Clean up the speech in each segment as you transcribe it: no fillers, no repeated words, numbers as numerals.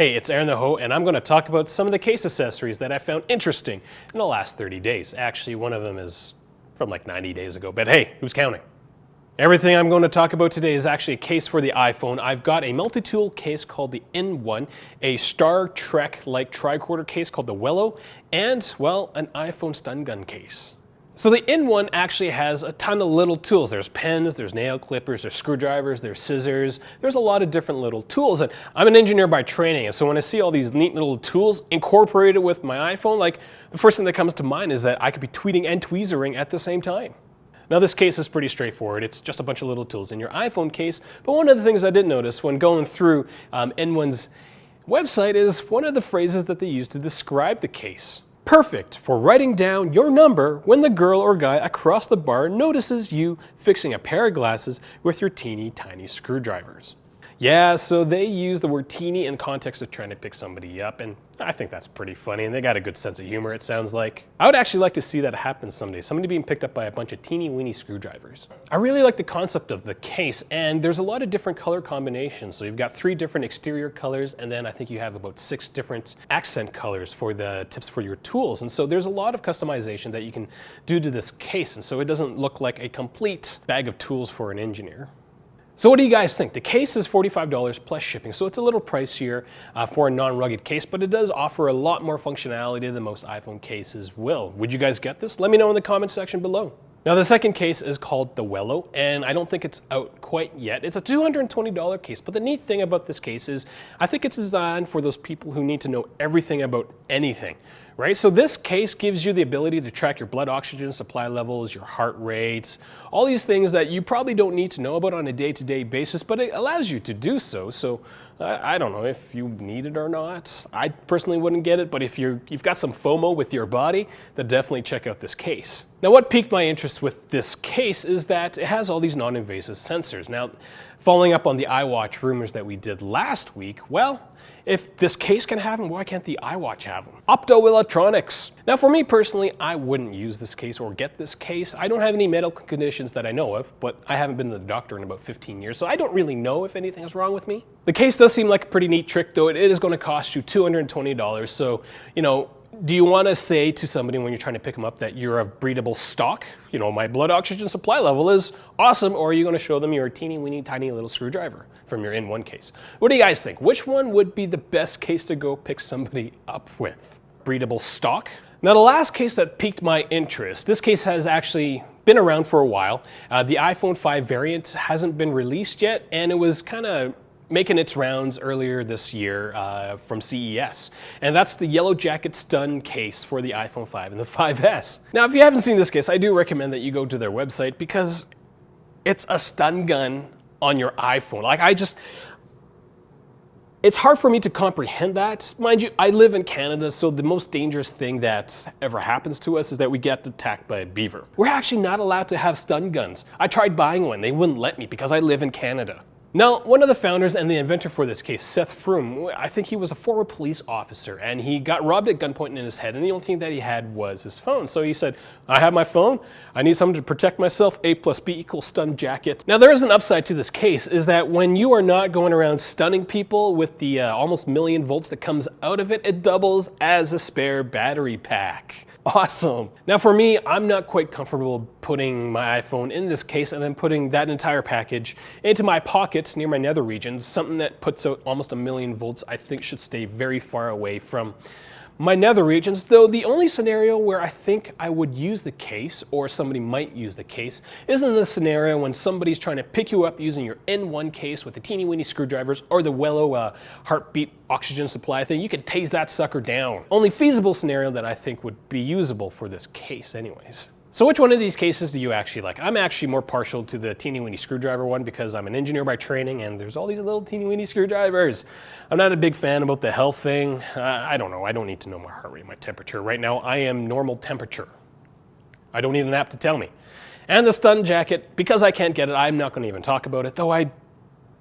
Hey, it's Aaron the Ho, and I'm going to talk about some of the case accessories that I found interesting in the last 30 days. Actually, one of them is from like 90 days ago, but hey, who's counting? Everything I'm going to talk about today is actually a case for the iPhone. I've got a multi-tool case called the N1, a Star Trek-like tricorder case called the Wello, and, well, an iPhone stun gun case. So the N1 actually has a ton of little tools. There's pens, there's nail clippers, there's screwdrivers, there's scissors. There's a lot of different little tools. And I'm an engineer by training, and so when I see all these neat little tools incorporated with my iPhone, like the first thing that comes to mind is that I could be tweeting and tweezering at the same time. Now this case is pretty straightforward. It's just a bunch of little tools in your iPhone case. But one of the things I did notice when going through N1's website is one of the phrases that they use to describe the case. Perfect for writing down your number when the girl or guy across the bar notices you fixing a pair of glasses with your teeny tiny screwdrivers. Yeah, so they use the word teeny in context of trying to pick somebody up, and I think that's pretty funny, and they got a good sense of humor, it sounds like. I would actually like to see that happen someday, somebody being picked up by a bunch of teeny weeny screwdrivers. I really like the concept of the case, and there's a lot of different color combinations. So you've got 3 different exterior colors, and then I think you have about 6 different accent colors for the tips for your tools. And so there's a lot of customization that you can do to this case, and so it doesn't look like a complete bag of tools for an engineer. So what do you guys think? The case is $45 plus shipping, so it's a little pricier for a non-rugged case, but it does offer a lot more functionality than most iPhone cases will. Would you guys get this? Let me know in the comment section below. Now the second case is called the Wello, and I don't think it's out quite yet. It's a $220 case, but the neat thing about this case is I think it's designed for those people who need to know everything about anything, right? So this case gives you the ability to track your blood oxygen supply levels, your heart rates, all these things that you probably don't need to know about on a day-to-day basis, but it allows you to do so. So I don't know if you need it or not. I personally wouldn't get it, but if you've got some FOMO with your body, then definitely check out this case. Now what piqued my interest with this case is that it has all these non-invasive sensors. Now, following up on the iWatch rumors that we did last week, well, if this case can have them, why can't the iWatch have them? Optoelectronics. Now for me personally, I wouldn't use this case or get this case. I don't have any medical conditions that I know of, but I haven't been to the doctor in about 15 years, so I don't really know if anything's wrong with me. The case does seem like a pretty neat trick, though. It is going to cost you $220, so, you know, do you want to say to somebody when you're trying to pick them up that you're of breedable stock? You know, my blood oxygen supply level is awesome, or are you going to show them you're a teeny weeny tiny little screwdriver from your N1 case? What do you guys think? Which one would be the best case to go pick somebody up with? Breedable stock? Now the last case that piqued my interest, this case has actually been around for a while. The iPhone 5 variant hasn't been released yet, and it was kind of making its rounds earlier this year from CES. And that's the YellowJacket Stun case for the iPhone 5 and the 5S. Now, if you haven't seen this case, I do recommend that you go to their website because it's a stun gun on your iPhone. It's hard for me to comprehend that. Mind you, I live in Canada, so the most dangerous thing that ever happens to us is that we get attacked by a beaver. We're actually not allowed to have stun guns. I tried buying one. They wouldn't let me because I live in Canada. Now, one of the founders and the inventor for this case, Seth Froome, I think he was a former police officer, and he got robbed at gunpoint in his head, and the only thing that he had was his phone. So he said, I have my phone, I need something to protect myself, A plus B equals stun jacket. Now there is an upside to this case, is that when you are not going around stunning people with the almost million volts that comes out of it, it doubles as a spare battery pack. Awesome. Now for me, I'm not quite comfortable putting my iPhone in this case and then putting that entire package into my pockets near my nether regions. Something that puts out almost a million volts I think should stay very far away from my nether regions, though the only scenario where I think I would use the case, or somebody might use the case, is in the scenario when somebody's trying to pick you up using your N1 case with the teeny weeny screwdrivers or the Wello heartbeat oxygen supply thing. You could tase that sucker down. Only feasible scenario that I think would be usable for this case anyways. So which one of these cases do you actually like? I'm actually more partial to the teeny weeny screwdriver one because I'm an engineer by training and there's all these little teeny weeny screwdrivers. I'm not a big fan about the health thing. I don't know, I don't need to know my heart rate, my temperature. Right now I am normal temperature. I don't need an app to tell me. And the stun jacket, because I can't get it, I'm not going to even talk about it, though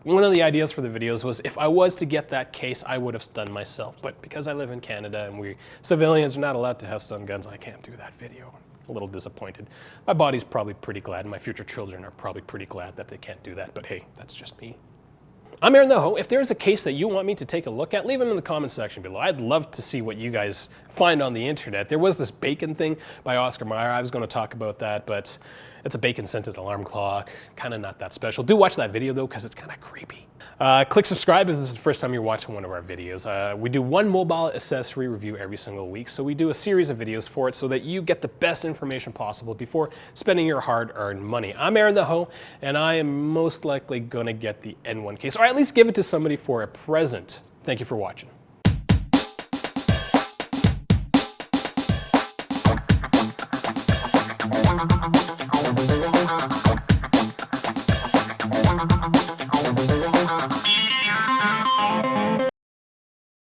one of the ideas for the videos was if I was to get that case, I would have stunned myself. But because I live in Canada and we civilians are not allowed to have stun guns, I can't do that video. A little disappointed. My body's probably pretty glad, and my future children are probably pretty glad that they can't do that, but hey, that's just me. I'm Aaron the Ho. If there's a case that you want me to take a look at, leave them in the comment section below. I'd love to see what you guys find on the internet. There was this bacon thing by Oscar Mayer. I was going to talk about that, but it's a bacon-scented alarm clock. Kind of not that special. Do watch that video though, because it's kind of creepy. Click subscribe if this is the first time you're watching one of our videos. We do one mobile accessory review every single week, so we do a series of videos for it so that you get the best information possible before spending your hard-earned money. I'm Aaron the Ho, and I am most likely going to get the N1 case, or at least give it to somebody for a present. Thank you for watching.